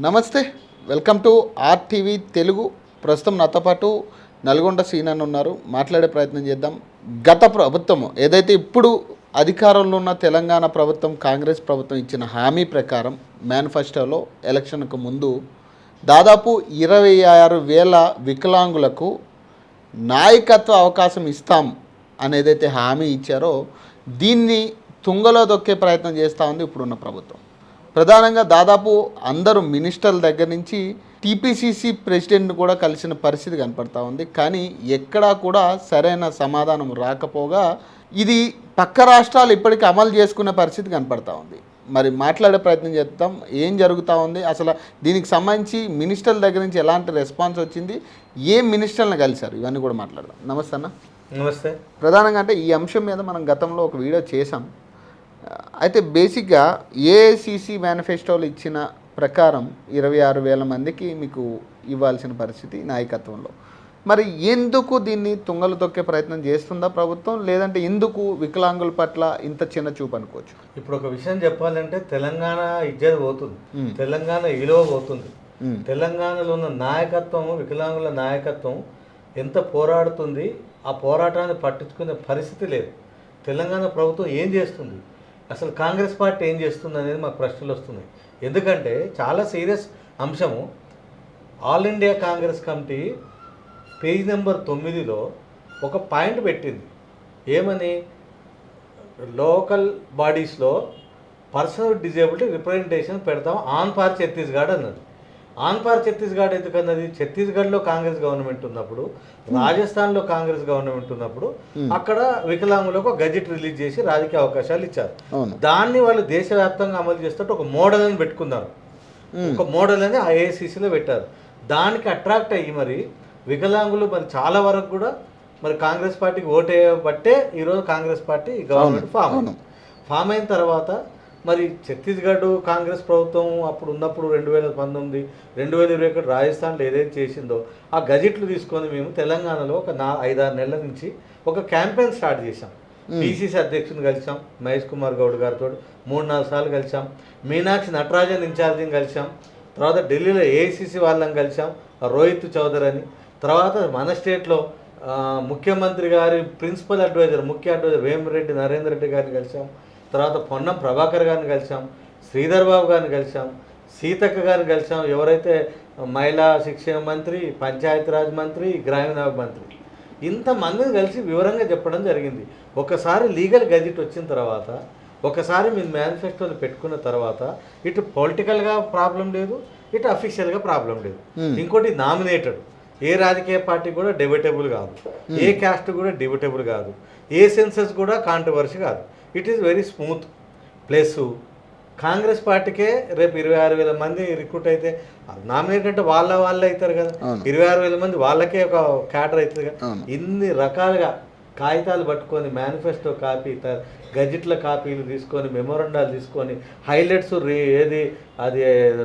నమస్తే, welcome to RTV Telugu. ప్రస్తుతం నాతో పాటు నల్గొండ సీనన్ ఉన్నారు. మాట్లాడే ప్రయత్నం చేద్దాం. గత ప్రభుత్వం ఏదైతే ఇప్పుడు అధికారంలో ఉన్న తెలంగాణ ప్రభుత్వం, కాంగ్రెస్ ప్రభుత్వం ఇచ్చిన హామీ ప్రకారం మేనిఫెస్టోలో ఎలక్షన్కు ముందు దాదాపు 26,000 వికలాంగులకు నాయకత్వ అవకాశం ఇస్తాం అనేదైతే హామీ ఇచ్చారో దీన్ని తుంగలో దొక్కే ప్రయత్నం చేస్తూ ఉంది ఇప్పుడున్న ప్రభుత్వం. ప్రధానంగా దాదాపు అందరూ మినిస్టర్ల దగ్గర నుంచి టీపీసీసీ ప్రెసిడెంట్ని కూడా కలిసిన పరిస్థితి కనపడతా ఉంది. కానీ ఎక్కడా కూడా సరైన సమాధానం రాకపోగా ఇది పక్క రాష్ట్రాలు ఇప్పటికీ అమలు చేసుకునే పరిస్థితి కనపడతా ఉంది. మరి మాట్లాడే ప్రయత్నం చేద్దాం. ఏం జరుగుతూ ఉంది, అసలు దీనికి సంబంధించి మినిస్టర్ల దగ్గర నుంచి ఎలాంటి రెస్పాన్స్ వచ్చింది, ఏ మినిస్టర్లను కలిశారు, ఇవన్నీ కూడా మాట్లాడదాం. నమస్తే అన్న. నమస్తే. ప్రధానంగా అంటే ఈ అంశం మీద మనం గతంలో ఒక వీడియో చేసాం. అయితే బేసిక్గా ఏఐసిసి మేనిఫెస్టోలు ఇచ్చిన ప్రకారం 26,000 మందికి మీకు ఇవ్వాల్సిన పరిస్థితి నాయకత్వంలో. మరి ఎందుకు దీన్ని తుంగలు తొక్కే ప్రయత్నం చేస్తుందా ప్రభుత్వం, లేదంటే ఎందుకు వికలాంగుల పట్ల ఇంత చిన్న చూపు అనుకోవచ్చు? ఇప్పుడు ఒక విషయం చెప్పాలంటే తెలంగాణ ఇజ్జత్ పోతుంది, తెలంగాణ విలువ పోతుంది. తెలంగాణలో ఉన్న నాయకత్వము, వికలాంగుల నాయకత్వం ఎంత పోరాడుతుంది, ఆ పోరాటాన్ని పట్టించుకునే పరిస్థితి లేదు. తెలంగాణ ప్రభుత్వం ఏం చేస్తుంది, అసలు కాంగ్రెస్ పార్టీ ఏం చేస్తుంది అనేది మాకు ప్రశ్నలు వస్తున్నాయి. ఎందుకంటే చాలా సీరియస్ అంశము. All India Congress committee page number 9లో ఒక పాయింట్ పెట్టింది. ఏమని? లోకల్ బాడీస్లో పర్సన్ విత్ డిజేబిలిటీ రిప్రజెంటేషన్ పెడతాం ఆన్ ఫార్ ఛత్తీస్గఢ్ అన్నది. ఆన్ ఫార్ ఛత్తీస్గఢ్ ఎందుకన్నది? ఛత్తీస్గఢ్లో కాంగ్రెస్ గవర్నమెంట్ ఉన్నప్పుడు, రాజస్థాన్లో కాంగ్రెస్ గవర్నమెంట్ ఉన్నప్పుడు అక్కడ వికలాంగులకు గజెట్ రిలీజ్ చేసి రాజకీయ అవకాశాలు ఇచ్చారు. దాన్ని వాళ్ళు దేశవ్యాప్తంగా అమలు చేస్తుంటే ఒక మోడల్ అని పెట్టుకున్నారు. ఒక మోడల్ అని ఐఏసీసీలో పెట్టారు. దానికి అట్రాక్ట్ అయ్యి మరి వికలాంగులు మరి చాలా వరకు కూడా మరి కాంగ్రెస్ పార్టీకి ఓటేయబట్టే ఈరోజు కాంగ్రెస్ పార్టీ గవర్నమెంట్ ఫామ్ అయిన తర్వాత మరి ఛత్తీస్గఢ్ కాంగ్రెస్ ప్రభుత్వం అప్పుడు ఉన్నప్పుడు 2019, 2021 రాజస్థాన్లో ఏదైతే చేసిందో ఆ గజెట్లు తీసుకొని మేము తెలంగాణలో ఒక 5-6 నెలల నుంచి ఒక క్యాంపెయిన్ స్టార్ట్ చేశాం. పీసీసీ అధ్యక్షుని కలిసాం, మహేష్ కుమార్ గౌడ్ గారితో 3-4 సార్లు కలిసాం. మీనాక్షి నటరాజన్ ఇన్ఛార్జిని కలిసాం. తర్వాత ఢిల్లీలో ఏఐసీసీ వాళ్ళని కలిసాం, రోహిత్ చౌదరి అని. తర్వాత మన స్టేట్లో ముఖ్యమంత్రి గారి ప్రిన్సిపల్ అడ్వైజర్, ముఖ్య అడ్వైజర్ వేమిరెడ్డి నరేందర్ రెడ్డి గారిని కలిసాం. తర్వాత పొన్నం ప్రభాకర్ గారిని కలిసాం, శ్రీధర్ బాబు గారిని కలిసాం, సీతక్క గారిని కలిసాం, ఎవరైతే మహిళా శిక్షణ మంత్రి, పంచాయతీరాజ్ మంత్రి, గ్రామీణాభివృద్ధి మంత్రి. ఇంతమందిని కలిసి వివరంగా చెప్పడం జరిగింది. ఒకసారి లీగల్ గజెట్ వచ్చిన తర్వాత, ఒకసారి మీరు మేనిఫెస్టోలు పెట్టుకున్న తర్వాత ఇటు పొలిటికల్గా ప్రాబ్లం లేదు, ఇటు అఫీషియల్గా ప్రాబ్లం లేదు. ఇంకోటి నామినేటెడ్, ఏ రాజకీయ పార్టీ కూడా డిబేటబుల్ కాదు, ఏ క్యాస్ట్ కూడా డిబేటబుల్ కాదు, ఏ సెన్సస్ కూడా కాంట్రవర్సీ కాదు. It is very smooth. Plus Congress పార్టీకే రేపు 26,000 మంది రిక్రూట్ అయితే నామినేట్ అంటే వాళ్ళే అవుతారు కదా. 26,000 మంది వాళ్ళకే ఒక క్యాడర్ అవుతుంది కదా. ఇన్ని రకాలుగా కాగితాలు పట్టుకొని మేనిఫెస్టో కాపీ, గజెట్ల కాపీలు తీసుకొని, మెమోరండాలు తీసుకొని, హైలైట్స్ ఏది అది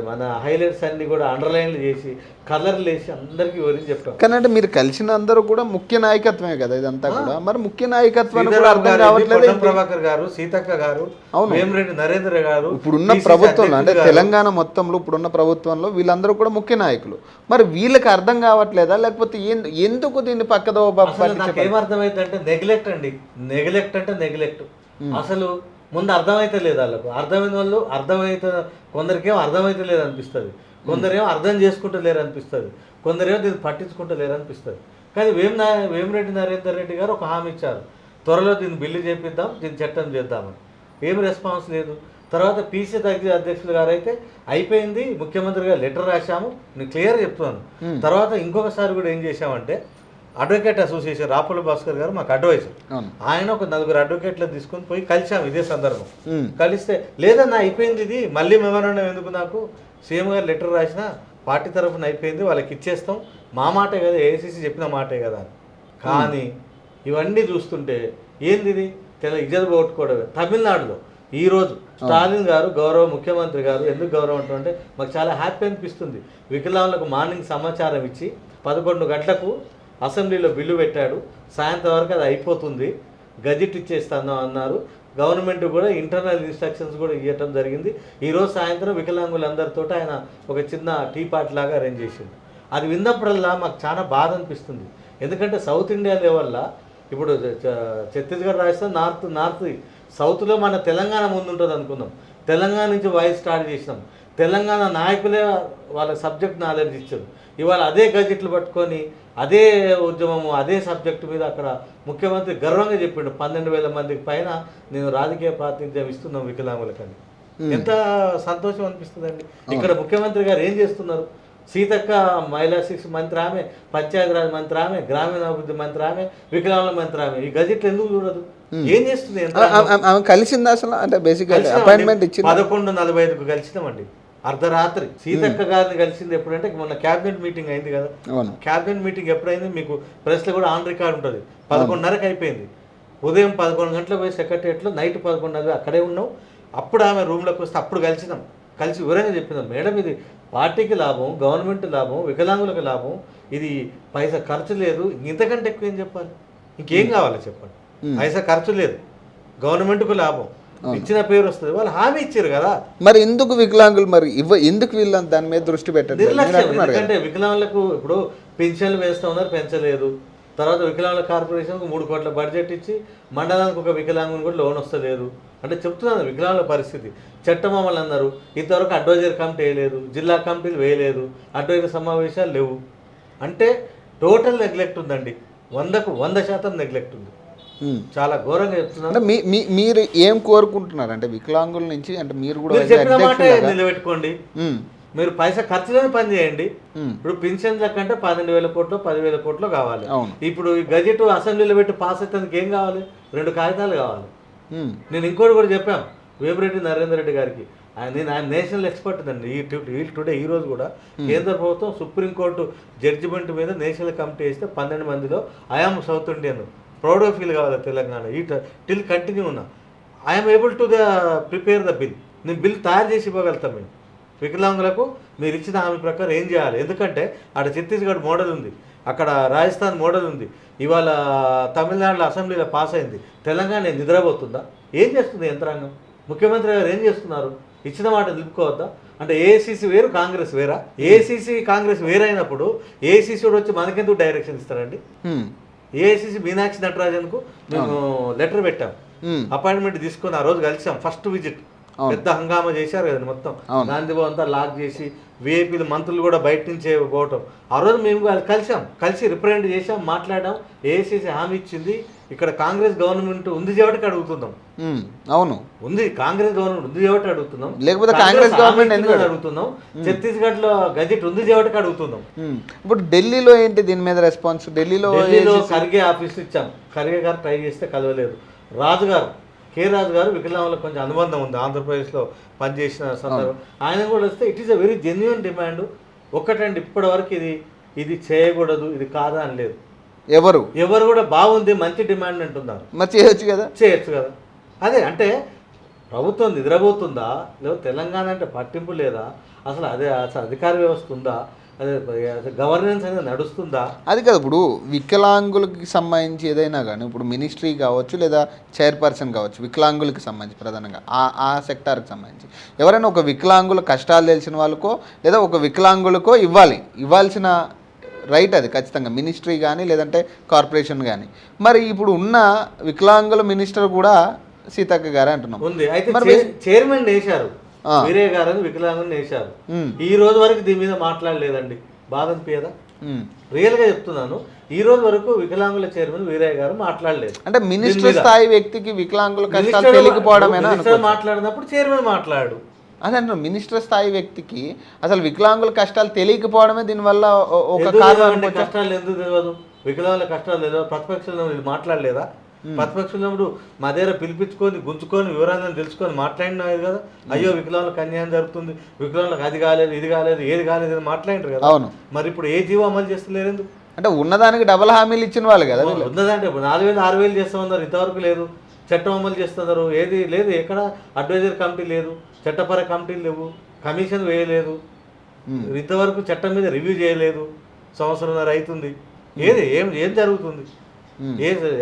మన హైలైట్స్ అన్నీ కూడా అండర్లైన్లు చేసి, కలర్లు వేసి అందరికీ వివరించి చెప్తాం. కానీ అంటే మీరు కలిసిన అందరూ కూడా ముఖ్య నాయకత్వమే కదా ఇదంతా కూడా. మరి ముఖ్య నాయకత్వం ప్రభాకర్ గారు, సీతక్క గారు, వేమిరెడ్డి నరేంద్ర గారు, ఇప్పుడున్న ప్రభుత్వంలో అంటే తెలంగాణ మొత్తంలో ఇప్పుడున్న ప్రభుత్వంలో వీళ్ళందరూ కూడా ముఖ్య నాయకులు. మరి వీళ్ళకి అర్థం కావట్లేదా, లేకపోతే ఎందుకు దీన్ని పక్కదో? ఏమర్థమైందంటే నెగ్లెక్ట్ అండి. నెగ్లెక్ట్ అంటే నెగ్లెక్ట్. అసలు ముందు అర్థమైతే లేదు వాళ్ళకు. అర్థమైన వాళ్ళు అర్థమైతే, కొందరికేమో అర్థమైతే లేదు అనిపిస్తుంది, కొందరేమో అర్థం చేసుకుంటలేరు అనిపిస్తుంది, కొందరేమో దీన్ని పట్టించుకుంటలేరు అనిపిస్తుంది. కానీ వేమిరెడ్డి నరేందర్ రెడ్డి గారు ఒక హామీ ఇచ్చారు, త్వరలో దీన్ని బిల్లు చేపిద్దాం, దీన్ని చట్టం చేద్దామని. ఏం రెస్పాన్స్ లేదు. తర్వాత పీసీసీ అధ్యక్షులు గారు అయితే అయిపోయింది, ముఖ్యమంత్రి గారు లెటర్ రాశాము, నేను క్లియర్ చెప్తున్నాను. తర్వాత ఇంకొకసారి కూడా ఏం చేశామంటే అడ్వకేట్ అసోసియేషన్ రాపుల భాస్కర్ గారు మాకు అడ్వైజర్, ఆయన ఒక 4 అడ్వకేట్లు తీసుకొని పోయి కలిసాము ఇదే సందర్భం. కలిస్తే లేదన్నా అయిపోయింది, ఇది మళ్ళీ మెమోరాండం ఎందుకు, నాకు సీఎం గారు లెటర్ రాసిన పార్టీ తరఫున అయిపోయింది, వాళ్ళకి ఇచ్చేస్తాం, మా మాటే కదా, ఏఐసీసీ చెప్పిన మాటే కదా అని. కానీ ఇవన్నీ చూస్తుంటే ఏంది ఇది, ఇజ్జత్ పోగొట్టుకోవడమే. తమిళనాడులో ఈరోజు స్టాలిన్ గారు, గౌరవ ముఖ్యమంత్రి గారు, ఎందుకు గౌరవం అంటుంటే మాకు చాలా హ్యాపీ అనిపిస్తుంది. వికలాంగులకు మార్నింగ్ సమాచారం ఇచ్చి 11 గంటలకు అసెంబ్లీలో బిల్లు పెట్టాడు, సాయంత్రం వరకు అది అయిపోతుంది, గజెట్ ఇచ్చేస్తాను అన్నారు. గవర్నమెంట్ కూడా ఇంటర్నల్ ఇన్స్ట్రక్షన్స్ కూడా ఇవ్వటం జరిగింది. ఈరోజు సాయంత్రం వికలాంగులందరితో ఆయన ఒక చిన్న టీ పార్టీ లాగా అరేంజ్ చేసిండు. అది విన్నప్పుడల్లా మాకు చాలా బాధ అనిపిస్తుంది. ఎందుకంటే సౌత్ ఇండియా లెవెల్లో ఇప్పుడు ఛత్తీస్గఢ్, రాజస్థాన్, నార్త్ సౌత్లో మన తెలంగాణ ముందు ఉంటుంది అనుకున్నాం. తెలంగాణ నుంచి వాయిస్ స్టార్ట్ చేసినాం. తెలంగాణ నాయకులే వాళ్ళ సబ్జెక్ట్ నాలెడ్జ్ ఇచ్చారు. ఇవాళ అదే గజెట్లు పట్టుకొని అదే ఉద్యమము అదే సబ్జెక్టు మీద అక్కడ ముఖ్యమంత్రి గర్వంగా చెప్పిండు 12,000 మందికి పైన నేను రాజకీయ ప్రాతినిధ్యం ఇస్తున్నాం వికలాంగులకని. ఎంత సంతోషం అనిపిస్తుందండి. ఇక్కడ ముఖ్యమంత్రి గారు ఏం చేస్తున్నారు? సీతక్క మహిళా శిక్ష మంత్రి ఆమె, పంచాయతీరాజ్ మంత్రి ఆమె, గ్రామీణాభివృద్ధి మంత్రి ఆమె, వికలాంగుల మంత్రి ఆమె. ఈ గజెట్లు ఎందుకు చూడదు? ఏం చేస్తుంది? కలిసింది అసలు అంటే బేసిక్గా అపాయింట్మెంట్ ఇచ్చింది 11:45కు కలిసినామండి. అర్ధరాత్రి సీతక్క గారిని కలిసింది ఎప్పుడంటే మొన్న క్యాబినెట్ మీటింగ్ అయింది కదా. క్యాబినెట్ మీటింగ్ ఎప్పుడైంది మీకు ప్రెస్లో కూడా ఆన్ రికార్డ్ ఉంటుంది. 11:30కి అయిపోయింది. ఉదయం 11 గంటలకు పోయి సెక్రటరియట్లో నైట్ 11:30 అక్కడే ఉన్నాం. అప్పుడు ఆమె రూమ్లోకి వస్తే అప్పుడు కలిసినాం. కలిసి వివరంగా చెప్పినాం, మేడం ఇది పార్టీకి లాభం, గవర్నమెంట్ లాభం, వికలాంగులకు లాభం, ఇది పైసా ఖర్చు లేదు, ఇంతకంటే ఎక్కువ ఏం చెప్పాలి? ఇంకేం కావాలి చెప్పండి? పైసా ఖర్చు లేదు, గవర్నమెంట్కు లాభం, ఇచ్చిన పేరు వస్తుంది. వాళ్ళు హామీ ఇచ్చారు కదా. మరి ఎందుకు వికలాంగులు మరి ఎందుకు వీళ్ళని దాని మీద దృష్టి పెట్టారు? ఎందుకంటే వికలాంగులకు ఇప్పుడు పెన్షన్లు వేస్తూ ఉన్నారు, పెంచలేదు. తర్వాత వికలాంగుల కార్పొరేషన్కు 3 కోట్ల బడ్జెట్ ఇచ్చి మండలానికి ఒక వికలాంగుని కూడా లోన్ వస్తలేదు. అంటే చెప్తున్నాను వికలాంగుల పరిస్థితి. చట్టం అమలు అన్నారు, ఇంతవరకు అడ్వైజర్ కమిటీ వేయలేదు, జిల్లా కమిటీలు వేయలేదు, అడ్వైజర్ సమావేశాలు లేవు. అంటే టోటల్ నెగ్లెక్ట్ ఉందండి. 100కు 100% నెగ్లెక్ట్ ఉంది. చాలా ఘోరంగా చెప్తున్నారు. అంటే మీరు ఏం కోరుకుంటున్నారు అంటే వికలాంగుల నుంచి? అంటే మీరు కూడా చెప్పిన మాట నిలబెట్టుకోండి. మీరు పైసా ఖర్చులోనే పని చేయండి. ఇప్పుడు పెన్షన్ల కంటే 12,000 కోట్లు 10,000 కోట్లు కావాలి. ఇప్పుడు ఈ గజెట్ అసెంబ్లీలో పెట్టి పాస్ అయితే ఏం కావాలి? 2 కాగితాలు కావాలి. నేను ఇంకోటి కూడా చెప్పాను వేమిరెడ్డి నరేందర్ రెడ్డి గారికి. ఆయన నేషనల్ ఎక్స్పర్ట్ అండి. ఈ రోజు కూడా కేంద్ర ప్రభుత్వం సుప్రీంకోర్టు జడ్జిమెంట్ మీద నేషనల్ కమిటీ వేస్తే 12 మందిలో I am south Indian proud feel కావాలి తెలంగాణ. టిల్ కంటిన్యూ ఉన్నా I'm able to prepare the bill. నేను బిల్ తయారు చేసి ఇవ్వగలుగుతాం. మేము వికలాంగులకు మీరు ఇచ్చిన హామీ ప్రకారం ఏం చేయాలి? ఎందుకంటే అక్కడ ఛత్తీస్గఢ్ మోడల్ ఉంది, అక్కడ రాజస్థాన్ మోడల్ ఉంది, ఇవాళ తమిళనాడులో అసెంబ్లీలో పాస్ అయింది. తెలంగాణ నిద్రపోతుందా? ఏం చేస్తుంది యంత్రాంగం? ముఖ్యమంత్రి గారు ఏం చేస్తున్నారు? ఇచ్చిన మాట నిలుపుకోవద్దా? అంటే ఏఐసీసీ వేరు, కాంగ్రెస్ వేరా? ఏఐసీసీ కాంగ్రెస్ వేరైనప్పుడు ఏఐసీసీ వచ్చి మనకెందుకు డైరెక్షన్ ఇస్తారండి? ఏఐసీసీ మీనాక్షి నటరాజన్కు మేము లెటర్ పెట్టాం, అపాయింట్మెంట్ తీసుకొని ఆ రోజు కలిసాం. ఫస్ట్ విజిట్ పెద్ద హంగామా చేశారు కదండి. మొత్తం గాంధీ భవన్ అంతా లాక్ చేసి విఐపీలు మంత్రులు కూడా బయట నుంచే పోవటం. ఆ రోజు మేము కలిసాం, కలిసి రిప్రజెంట్ చేసాం, మాట్లాడాం. ఏఐసీసీ హామీ ఇచ్చింది. ఇక్కడ కాంగ్రెస్ గవర్నమెంట్ ఉంది కాబట్టి అడుగుతున్నాం. అవును, ఉంది కాంగ్రెస్ గవర్నమెంట్ ఉంది కాబట్టి అడుగుతున్నాం, లేకపోతే కాంగ్రెస్ గవర్నమెంట్ ఎందుకు అడుగుతున్నాం? ఛత్తీస్గఢ్ లో గజెట్ ఉంది కాబట్టి అడుగుతున్నాం. ఇప్పుడు ఢిల్లీలో ఏంటి దీని మీద రెస్పాన్స్? ఢిల్లీలో ఖర్గే ఆఫీస్ ఇచ్చాం. ఖర్గే గారు ట్రై చేస్తే కలవలేదు. రాజు గారు రాజు గారు వికలాంగులకు కొంచెం అనుబంధం ఉంది, ఆంధ్రప్రదేశ్లో పనిచేసిన సందర్భం. ఆయన కూడా వస్తే it is a very genuine demand. ఒక్కటండి, ఇప్పటి వరకు ఇది చేయకూడదు, ఇది కాదా అని లేదు. ఎవరు కూడా బాగుంది, మంచి డిమాండ్ అంటున్నారు. మరి చేయొచ్చు కదా. అదే అంటే ప్రభుత్వం నిద్రపోతుందా? లేదా తెలంగాణ అంటే పట్టింపు లేదా? అసలు అధికార వ్యవస్థ ఉందా? అదే గవర్నెన్స్ అనేది నడుస్తుందా? అది కదా. ఇప్పుడు వికలాంగులకి సంబంధించి ఏదైనా కానీ ఇప్పుడు మినిస్ట్రీ కావచ్చు లేదా చైర్పర్సన్ కావచ్చు, వికలాంగులకి సంబంధించి ప్రధానంగా ఆ సెక్టార్కి సంబంధించి ఎవరైనా ఒక వికలాంగుల కష్టాలు తెలిసిన వాళ్ళకో లేదా ఒక వికలాంగులకో ఇవ్వాల్సిన రైట్ అది ఖచ్చితంగా, మినిస్ట్రీ కానీ లేదంటే కార్పొరేషన్ కానీ. మరి ఇప్పుడు ఉన్న వికలాంగుల మినిస్టర్ కూడా సీతక్క గారే అంటున్నాం ఉంది. అయితే చైర్మన్ వేశారు, వీరయ్య గారని వికలాంగుని వేశారు. ఈ రోజు వరకు దీని మీద మాట్లాడలేదండి. బాధ అనిపించదా? రియల్ గా చెప్తున్నాను, ఈ రోజు వరకు వికలాంగుల చైర్మన్ వీరయ్య గారు మాట్లాడలేదు. అంటే మినిస్టర్ స్థాయి వ్యక్తికి వికలాంగుల కష్టాలు తెలియకపోవడమేనా? మాట్లాడినప్పుడు చైర్మన్ మాట్లాడు. అదే అంటున్నా, మినిస్టర్ స్థాయి వ్యక్తికి అసలు వికలాంగుల కష్టాలు తెలియకపోవడమే దీనివల్ల ఒక కారణం. కష్టాలు ఎందుకు తెలియదు? వికలాంగుల కష్టాలు తెలియదు. ప్రతిపక్షంలో మాట్లాడలేదా? ప్రతిపక్షంలో మా దగ్గర పిలిపించుకొని గుంజుకొని వివరాలను తెలుసుకొని మాట్లాడినారు కదా. అయ్యో వికలాంగులకు అన్యాయం జరుగుతుంది, వికలాంగులకు అది కాలేదు, ఇది కాలేదు, ఏది కాలేదు అని మాట్లాడినారు కదా. అవును. మరి ఇప్పుడు ఏ జీవో అమలు చేస్తలేరు ఎందుకు? అంటే ఉన్నదానికి డబల్ హామీలు ఇచ్చిన వాళ్ళు కదా. ఉన్నదంటే ఇప్పుడు 4,000 6,000 చేస్తామన్నారు, ఇంతవరకు లేదు. చట్టం అమలు చేస్తున్నారు, ఏది లేదు. ఎక్కడ అడ్వైజర్ కమిటీ లేదు, చట్టపర కమిటీలు లేవు, కమిషన్ వేయలేదు, ఇంతవరకు చట్టం మీద రివ్యూ చేయలేదు. 1.5 సంవత్సరం అవుతుంది. ఏం జరుగుతుంది?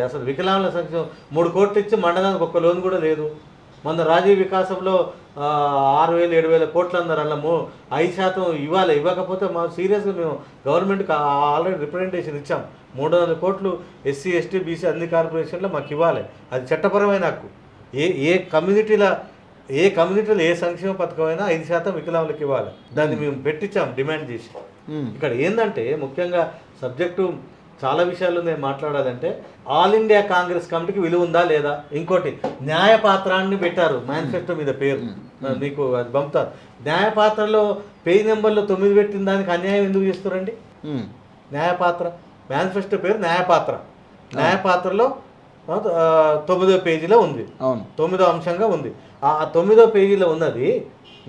అసలు వికలాంగుల సంక్షేమం 3 కోట్లు ఇచ్చి మండలానికి ఒక్క లోన్ కూడా లేదు. మన రాజీవ్ వికాసంలో 6,000 7,000 కోట్లు అన్నారు. అలా 5% ఇవ్వాలి. ఇవ్వకపోతే మా సీరియస్గా మేము గవర్నమెంట్కి ఆల్రెడీ రిప్రజెంటేషన్ ఇచ్చాం. 300 కోట్లు ఎస్సీ ఎస్టీ బీసీ అన్ని కార్పొరేషన్లో మాకు ఇవ్వాలి. అది చట్టపరమైన హక్కు. ఏ కమ్యూనిటీలో ఏ సంక్షేమ పథకమైనా 5% వికలాంగులకు ఇవ్వాలి. దాన్ని మేము పెట్టించాం డిమాండ్ చేసి. ఇక్కడ ఏంటంటే ముఖ్యంగా సబ్జెక్టు చాలా విషయాలు నేను మాట్లాడాలంటే ఆల్ ఇండియా కాంగ్రెస్ కమిటీకి విలువ ఉందా లేదా. ఇంకోటి న్యాయపాత్రాన్ని పెట్టారు మేనిఫెస్టో మీద పేరు, మీకు అది పంపుతారు. న్యాయపాత్రలో పేజ్ నెంబర్లో 9 పెట్టిన దానికి అన్యాయం ఎందుకు చేస్తారండి? న్యాయపాత్ర మేనిఫెస్టో పేరు న్యాయపాత్రలో 9వ పేజీలో ఉంది, 9వ అంశంగా ఉంది. ఆ 9వ పేజీలో ఉన్నది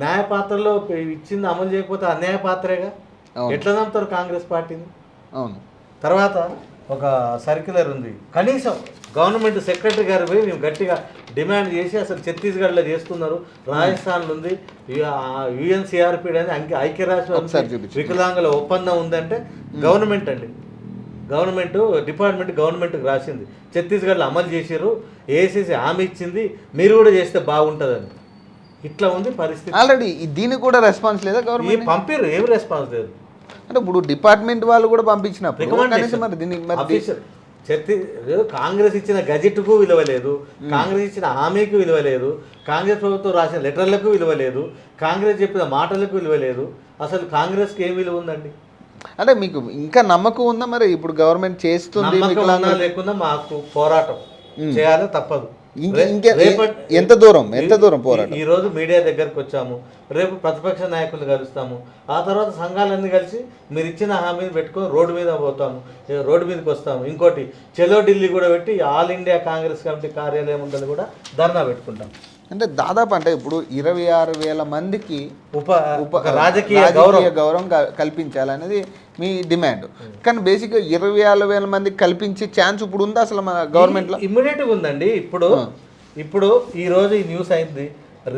న్యాయపాత్రలో ఇచ్చింది అమలు చేయకపోతే అన్యాయపాత్రేగా. ఎట్లా నమ్ముతారు కాంగ్రెస్ పార్టీని? అవును. తర్వాత ఒక సర్క్యులర్ ఉంది. కనీసం గవర్నమెంట్ సెక్రటరీ గారు పోయి మేము గట్టిగా డిమాండ్ చేసి అసలు ఛత్తీస్గఢ్లో చేస్తున్నారు, రాజస్థాన్లో ఉంది, యుఎన్సిఆర్పి అని ఐక్యరాజ్య వికలాంగుల ఒప్పందం ఉందంటే గవర్నమెంట్ గవర్నమెంట్కి రాసింది. ఛత్తీస్గఢ్లో అమలు చేసారు, ఏసీసీ హామీ ఇచ్చింది, మీరు కూడా చేస్తే బాగుంటుందని. ఇట్లా ఉంది పరిస్థితి. ఆల్రెడీ దీనికి కూడా రెస్పాన్స్ లేదా? గవర్నమెంట్ పంపారు, ఏం రెస్పాన్స్ లేదు. అంటే ఇప్పుడు డిపార్ట్మెంట్ వాళ్ళు కూడా పంపించినప్పుడు కాంగ్రెస్ ఇచ్చిన గజెట్కు విలువ లేదు, కాంగ్రెస్ ఇచ్చిన హామీకి విలువ లేదు, కాంగ్రెస్ ప్రభుత్వం రాసిన లెటర్లకు విలువ లేదు, కాంగ్రెస్ చెప్పిన మాటలకు విలువ లేదు. అసలు కాంగ్రెస్కి ఏం విలువ ఉందండి? అంటే మీకు ఇంకా నమ్మకం ఉందా మరి ఇప్పుడు గవర్నమెంట్ చేస్తుంది? లేకుండా మాకు పోరాటం చేయాలి, తప్పదు. ఎంత దూరం పోరాటం? ఈ రోజు మీడియా దగ్గరకు వచ్చాము, రేపు ప్రతిపక్ష నాయకులు కలుస్తాము, ఆ తర్వాత సంఘాలన్నీ కలిసి మీరు ఇచ్చిన హామీని పెట్టుకొని రోడ్డు మీద పోతాము, రోడ్డు మీదకి వస్తాము. ఇంకోటి చలో ఢిల్లీ కూడా పెట్టి ఆల్ ఇండియా కాంగ్రెస్ కమిటీ కార్యాలయం ఉందని కూడా ధర్నా పెట్టుకుంటాం. అంటే దాదాపు అంటే ఇప్పుడు 26,000 మందికి రాజకీయ గౌరవం కల్పించాలనేది మీ డిమాండ్. కానీ బేసిక్గా 26,000 మందికి కల్పించే ఛాన్స్ ఇప్పుడు ఉందా అసలు మన గవర్నమెంట్లో? ఇమ్మీడియట్గా ఉందండి. ఇప్పుడు ఈ రోజు ఈ న్యూస్ అయింది,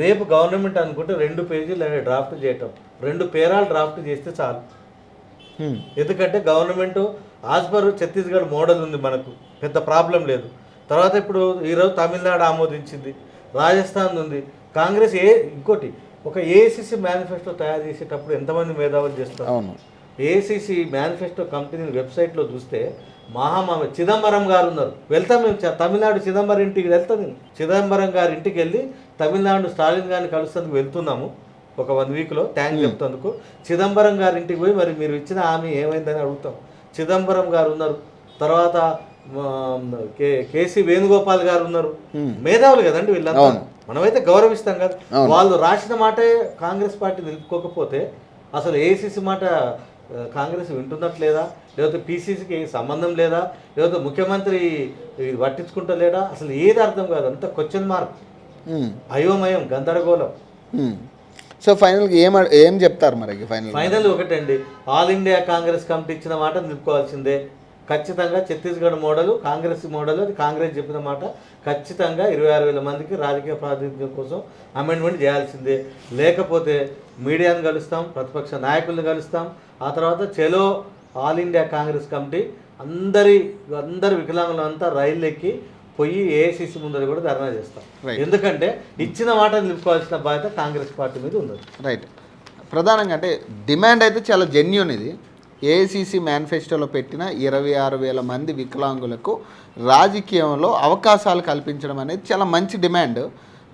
రేపు గవర్నమెంట్ అనుకుంటే 2 పేజీలు డ్రాఫ్ట్ చేయటం, 2 పేరాలు డ్రాఫ్ట్ చేస్తే చాలు. ఎందుకంటే government as per Chhattisgarh model ఉంది, మనకు పెద్ద ప్రాబ్లం లేదు. తర్వాత ఇప్పుడు ఈరోజు తమిళనాడు ఆమోదించింది, రాజస్థాన్ ఉంది. కాంగ్రెస్ ఇంకోటి ఒక ఏఐసిసి మేనిఫెస్టో తయారు చేసేటప్పుడు ఎంతమంది మేధావులు చేస్తారు? ఏఐసిసి మేనిఫెస్టో కంపెనీ వెబ్సైట్లో చూస్తే మహామామ చిదంబరం గారు ఉన్నారు. వెళ్తాం మేము తమిళనాడు చిదంబరం ఇంటికి వెళ్తాం. చిదంబరం గారి ఇంటికి వెళ్ళి తమిళనాడు స్టాలిన్ గారిని కలుస్తేందుకు వెళ్తున్నాము ఒక 1 వీక్లో. థ్యాంక్స్ చెప్తందుకు. చిదంబరం గారి ఇంటికి పోయి మరి మీరు ఇచ్చిన హామీ ఏమైందని అడుగుతాం. చిదంబరం గారు ఉన్నారు. తర్వాత కేసీ వేణుగోపాల్ గారు ఉన్నారు. మేధావులు కదండి వీళ్ళంతా, మనమైతే గౌరవిస్తాం కదా. వాళ్ళు రాసిన మాటే కాంగ్రెస్ పార్టీ నిలుపుకోకపోతే అసలు ఏఐసిసి మాట కాంగ్రెస్ వింటున్నట్లేదా, లేకపోతే పీసీసీకి సంబంధం లేదా, లేకపోతే ముఖ్యమంత్రి పట్టించుకుంటలేడా, అసలు ఏది అర్థం కాదు. అంత క్వశ్చన్ మార్క్, అయోమయం, గందరగోళం. సో ఫైనల్గా ఏం చెప్తారు మరి? ఫైనల్ ఒకటండి, ఆల్ ఇండియా కాంగ్రెస్ కమిటీ ఇచ్చిన మాట నిలుపుకోవాల్సిందే. ఖచ్చితంగా ఛత్తీస్గఢ్ మోడల్ కాంగ్రెస్ మోడల్, అది కాంగ్రెస్ చెప్పిన మాట. ఖచ్చితంగా 26,000 మందికి రాజకీయ ప్రాతినిధ్యం కోసం అమెండ్మెంట్ చేయాల్సిందే. లేకపోతే మీడియాను కలుస్తాం, ప్రతిపక్ష నాయకులను కలుస్తాం. ఆ తర్వాత చలో ఆల్ ఇండియా కాంగ్రెస్ కమిటీ అందరి వికలాంగులంతా రైలు ఎక్కి పోయి ఏఐసిసి ముందర కూడా ధర్నా చేస్తాం. ఎందుకంటే ఇచ్చిన మాట నిలుపుకోవాల్సిన బాధ్యత కాంగ్రెస్ పార్టీ మీద ఉంది. రైట్. ప్రధానంగా అంటే డిమాండ్ అయితే చాలా జెన్యూన్. ఇది ఏఐసిసి మేనిఫెస్టోలో పెట్టిన 26,000 మంది వికలాంగులకు రాజకీయంలో అవకాశాలు కల్పించడం అనేది చాలా మంచి డిమాండ్,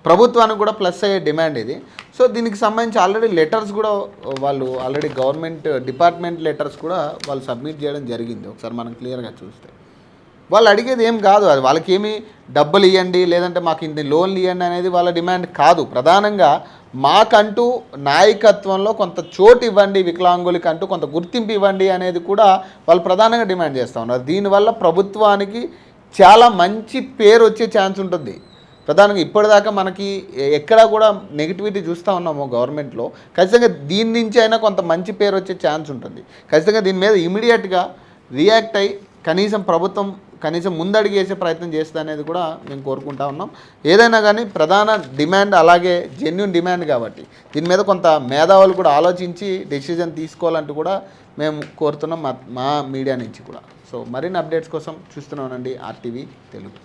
ప్రభుత్వానికి కూడా ప్లస్ అయ్యే డిమాండ్ ఇది. సో దీనికి సంబంధించి ఆల్రెడీ లెటర్స్ కూడా వాళ్ళు గవర్నమెంట్ డిపార్ట్మెంట్ లెటర్స్ కూడా వాళ్ళు సబ్మిట్ చేయడం జరిగింది. ఒకసారి మనం క్లియర్గా చూస్తే వాళ్ళు అడిగేది ఏం కాదు, అది వాళ్ళకేమి డబ్బులు ఇవ్వండి లేదంటే మాకు ఇన్ని లోన్లు ఇవ్వండి అనేది వాళ్ళ డిమాండ్ కాదు. ప్రధానంగా మాకంటూ నాయకత్వంలో కొంత చోటు ఇవ్వండి, వికలాంగులకంటూ కొంత గుర్తింపు ఇవ్వండి అనేది కూడా వాళ్ళు ప్రధానంగా డిమాండ్ చేస్తూ ఉన్నారు. దీనివల్ల ప్రభుత్వానికి చాలా మంచి పేరు వచ్చే ఛాన్స్ ఉంటుంది. ప్రధానంగా ఇప్పటిదాకా మనకి ఎక్కడా కూడా నెగిటివిటీ చూస్తూ ఉన్నాము గవర్నమెంట్లో. ఖచ్చితంగా దీని నుంచి అయినా కొంత మంచి పేరు వచ్చే ఛాన్స్ ఉంటుంది. ఖచ్చితంగా దీని మీద ఇమీడియట్గా రియాక్ట్ అయ్యి కనీసం ప్రభుత్వం కనీసం ముందడుగు వేసే ప్రయత్నం చేస్తుంది అనేది కూడా మేము కోరుకుంటా ఉన్నాం. ఏదైనా కానీ ప్రధాన డిమాండ్ అలాగే జెన్యున్ డిమాండ్ కాబట్టి దీని మీద కొంత మేధావులు కూడా ఆలోచించి డెసిజన్ తీసుకోవాలంటూ కూడా మేము కోరుతున్నాం మా మీడియా నుంచి కూడా. సో మరిన్ని అప్డేట్స్ కోసం చూస్తున్నానండి RTV తెలుగు.